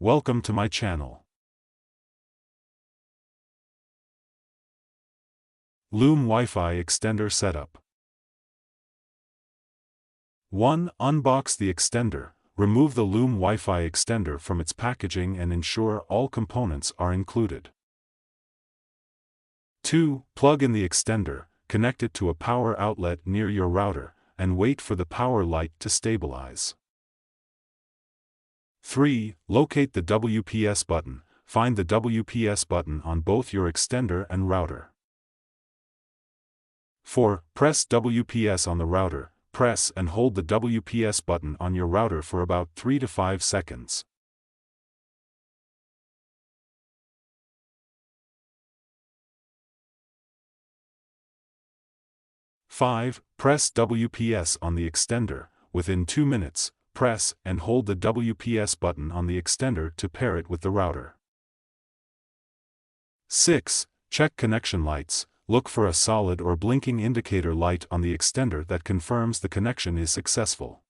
Welcome to my channel. Loom Wi-Fi Extender Setup. 1. Unbox the extender. Remove the Loom Wi-Fi Extender from its packaging and ensure all components are included. 2. Plug in the extender, connect it to a power outlet near your router, and wait for the power light to stabilize. 3. Locate the WPS button. Find the WPS button on both your extender and router. 4. Press WPS on the router. Press and hold the WPS button on your router for about 3 to 5 seconds. 5. Press WPS on the extender. Within 2 minutes, press and hold the WPS button on the extender to pair it with the router. 6. Check connection lights. Look for a solid or blinking indicator light on the extender that confirms the connection is successful.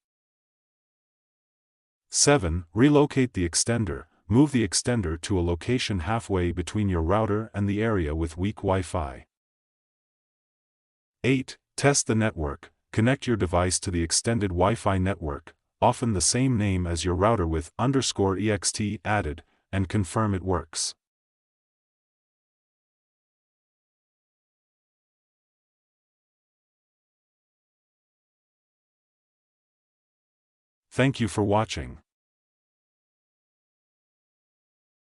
7. Relocate the extender. Move the extender to a location halfway between your router and the area with weak Wi-Fi. 8. Test the network. Connect your device to the extended Wi-Fi network, often the same name as your router with _ext added, and confirm it works. Thank you for watching.